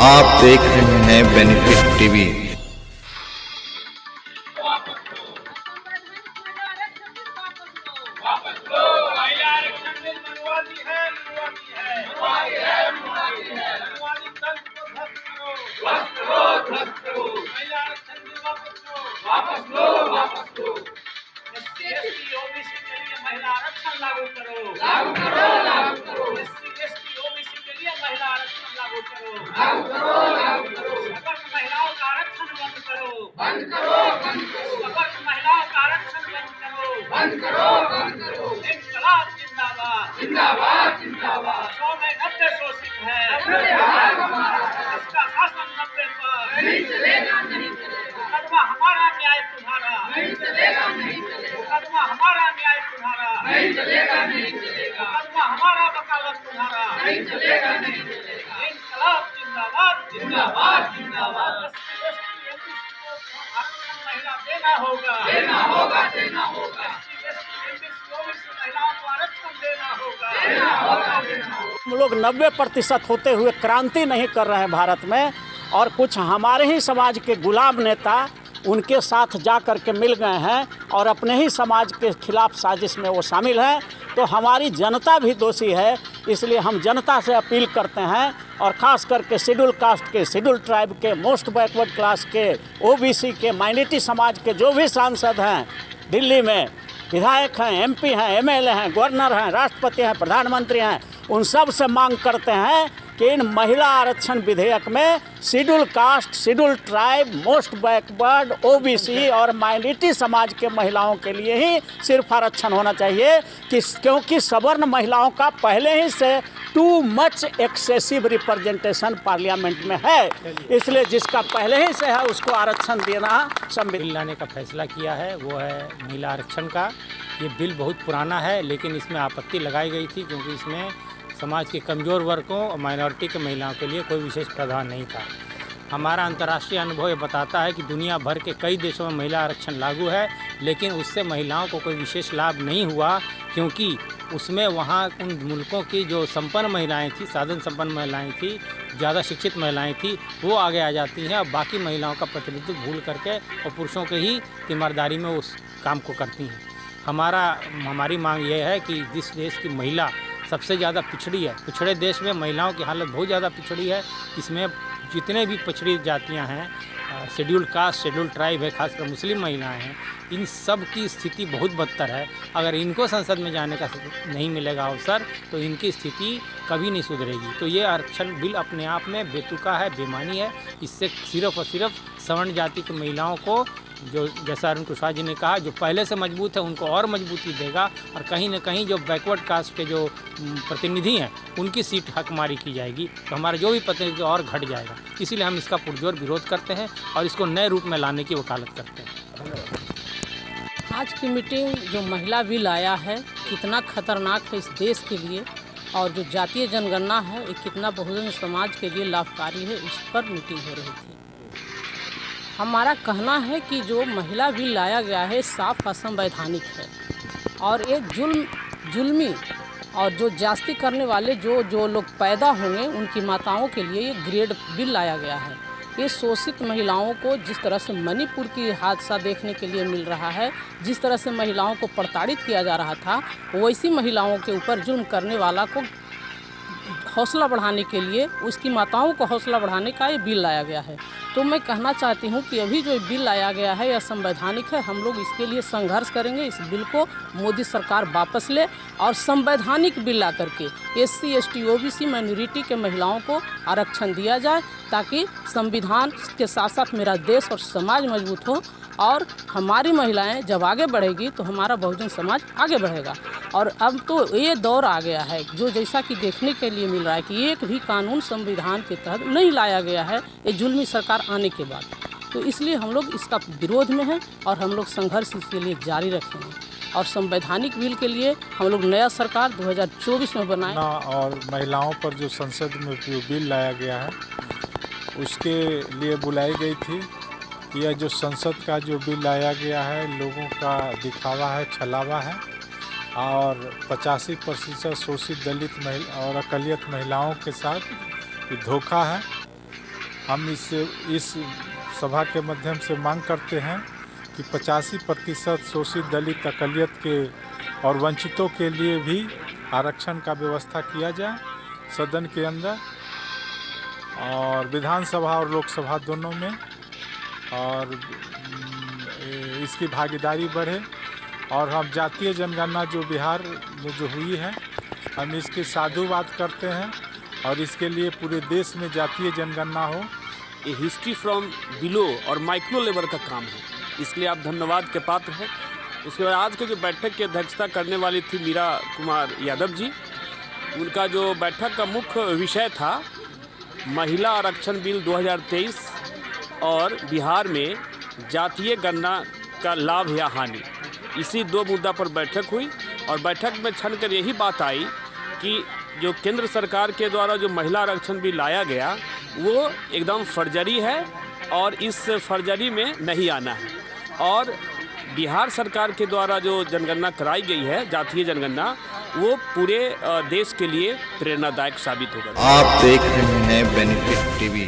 आप देख रहे हैं बेनिफिट टीवी। महिला आरक्षण लागू करो, लागू करो, लागू करो। एससी ओबीसी के लिए महिला आरक्षण लागू करो, लागू करो, लागू करो। सवर्ण महिलाओं का आरक्षण बंद करो, बंद करो, बंद करो। सवर्ण महिलाओं का आरक्षण बंद करो, बंद करो, बंद करो। इंकलाब जिंदाबाद, जिंदाबाद, जिंदाबाद। 100 में 90 शोषित है, इसका शासन 90 पर नहीं चलेगा, नहीं चलेगा। मुकदमा हमारा न्याय तुम्हारा नहीं चलेगा, नहीं चलेगा। मुकदमा हमारा न्याय तुम्हारा नहीं चलेगा, नहीं चलेगा। मुकदमा हमारा वकालत तुम्हारा नहीं चलेगा, नहीं चलेगा। इंकलाब जिंदाबाद, जिंदाबाद, जिंदाबाद। आरक्षण महिला देना होगा, देना होगा, देना होगा। ओबीसी महिलाओं को आरक्षण देना होगा, देना होगा, देना होगा। हम लोग 90% होते हुए क्रांति नहीं कर रहे हैं भारत में, और कुछ हमारे ही समाज के गुलाम नेता उनके साथ जा कर के मिल गए हैं और अपने ही समाज के खिलाफ साजिश में वो शामिल हैं। तो हमारी जनता भी दोषी है, इसलिए हम जनता से अपील करते हैं, और ख़ास करके शेड्यूल कास्ट के, शेड्यूल ट्राइब के, मोस्ट बैकवर्ड क्लास के, ओबीसी के, माइनॉरिटी समाज के जो भी सांसद हैं दिल्ली में, विधायक हैं, एमपी हैं, एमएलए हैं, गवर्नर हैं, राष्ट्रपति हैं, प्रधानमंत्री हैं, उन सब से मांग करते हैं कि इन महिला आरक्षण विधेयक में schedule caste, schedule tribe, most backward, OBC और माइनॉरिटी समाज के महिलाओं के लिए ही सिर्फ आरक्षण होना चाहिए, क्योंकि सवर्ण महिलाओं का पहले ही से too much excessive representation parliament में है, इसलिए जिसका पहले ही से है उसको आरक्षण देना संविधान लाने का फैसला किया है वो है महिला आरक्षण का। ये बिल बहुत पुराना है, लेकिन इसमें आपत्ति लगाई गई थी क्योंकि इसमें समाज के कमज़ोर वर्गों और माइनॉरिटी के महिलाओं के लिए कोई विशेष प्रावधान नहीं था। हमारा अंतर्राष्ट्रीय अनुभव ये बताता है कि दुनिया भर के कई देशों में महिला आरक्षण लागू है, लेकिन उससे महिलाओं को कोई विशेष लाभ नहीं हुआ, क्योंकि उसमें वहाँ उन मुल्कों की जो संपन्न महिलाएं थी, साधन संपन्न महिलाएं थी, ज़्यादा शिक्षित महिलाएं थी, वो आगे आ जाती हैं और बाकी महिलाओं का प्रतिनिधित्व भूल करके और पुरुषों के ही तीमारदारी में उस काम को करती हैं। हमारी मांग ये है कि जिस देश की महिला सबसे ज़्यादा पिछड़ी है, पिछड़े देश में महिलाओं की हालत बहुत ज़्यादा पिछड़ी है, इसमें जितने भी पिछड़ी जातियां हैं, शेड्यूल कास्ट, शेड्यूल ट्राइब है, खासकर मुस्लिम महिलाएं हैं, इन सब की स्थिति बहुत बदतर है। अगर इनको संसद में जाने का नहीं मिलेगा अवसर तो इनकी स्थिति कभी नहीं सुधरेगी। तो ये आरक्षण बिल अपने आप में बेतुका है, बेमानी है। इससे सिर्फ और सिर्फ सवर्ण जाति की महिलाओं को, जो जैसा अरुण कुशवाहा जी ने कहा, जो पहले से मजबूत है उनको और मजबूती देगा, और कहीं न कहीं जो बैकवर्ड कास्ट के जो प्रतिनिधि हैं उनकी सीट हकमारी की जाएगी, तो हमारा जो भी प्रतिनिधि और घट जाएगा। इसीलिए हम इसका पुरजोर विरोध करते हैं और इसको नए रूप में लाने की वकालत करते हैं। आज की मीटिंग जो महिला बिल आया है कितना खतरनाक है इस देश के लिए, और जो जातीय जनगणना है ये कितना बहुजन समाज के लिए लाभकारी है, इस पर मीटिंग हो रही थी। हमारा कहना है कि जो महिला बिल लाया गया है साफ असंवैधानिक है, और एक जुल्मी और जो जास्ती करने वाले जो लोग पैदा होंगे उनकी माताओं के लिए ये ग्रेड बिल लाया गया है। ये शोषित महिलाओं को जिस तरह से मणिपुर की हादसा देखने के लिए मिल रहा है, जिस तरह से महिलाओं को प्रताड़ित किया जा रहा था, वैसी महिलाओं के ऊपर जुल्म करने वाला को हौसला बढ़ाने के लिए, उसकी माताओं को हौसला बढ़ाने का ये बिल लाया गया है। तो मैं कहना चाहती हूँ कि अभी जो बिल लाया गया है यह संवैधानिक है। हम लोग इसके लिए संघर्ष करेंगे, इस बिल को मोदी सरकार वापस ले और संवैधानिक बिल ला करके एससी, एसटी, ओबीसी, माइनॉरिटी के महिलाओं को आरक्षण दिया जाए, ताकि संविधान के साथ साथ मेरा देश और समाज मजबूत हो, और हमारी महिलाएं जब आगे बढ़ेगी तो हमारा बहुजन समाज आगे बढ़ेगा। और अब तो ये दौर आ गया है जो जैसा कि देखने के लिए मिल रहा है कि एक भी कानून संविधान के तहत नहीं लाया गया है ये जुल्मी सरकार आने के बाद। तो इसलिए हम लोग इसका विरोध में हैं और हम लोग संघर्ष इसके लिए जारी रखेंगे, और संवैधानिक बिल के लिए हम लोग नया सरकार 2024 में बनाए। और महिलाओं पर जो संसद में जो बिल लाया गया है उसके लिए बुलाई गई थी। यह जो संसद का जो बिल लाया गया है लोगों का दिखावा है, छलावा है, और 85% शोषित दलित महिला और अकलियत महिलाओं के साथ धोखा है। हम इस सभा के माध्यम से मांग करते हैं कि 85% शोषित दलित अक़लियत के और वंचितों के लिए भी आरक्षण का व्यवस्था किया जाए सदन के अंदर और विधानसभा और लोकसभा दोनों में, और इसकी भागीदारी बढ़े। और हम जातीय जनगणना जो बिहार में जो हुई है, हम इसकी साधुवाद करते हैं और इसके लिए पूरे देश में जातीय जनगणना हो। ये हिस्ट्री फ्रॉम बिलो और माइक्रो लेवल का काम है, इसलिए आप धन्यवाद के पात्र हैं। उसके बाद आज के जो बैठक की अध्यक्षता करने वाली थी मीरा कुमार यादव जी, उनका जो बैठक का मुख्य विषय था महिला आरक्षण बिल 2023 और बिहार में जातीय गणना का लाभ या हानि, इसी दो मुद्दा पर बैठक हुई। और बैठक में छन कर यही बात आई कि जो केंद्र सरकार के द्वारा जो महिला आरक्षण बिल लाया गया वो एकदम फर्जरी है और इस फर्जरी में नहीं आना है। और बिहार सरकार के द्वारा जो जनगणना कराई गई है, जातीय जनगणना, वो पूरे देश के लिए प्रेरणादायक साबित होगा। आप देख रहे हैं बेनिफिट टीवी।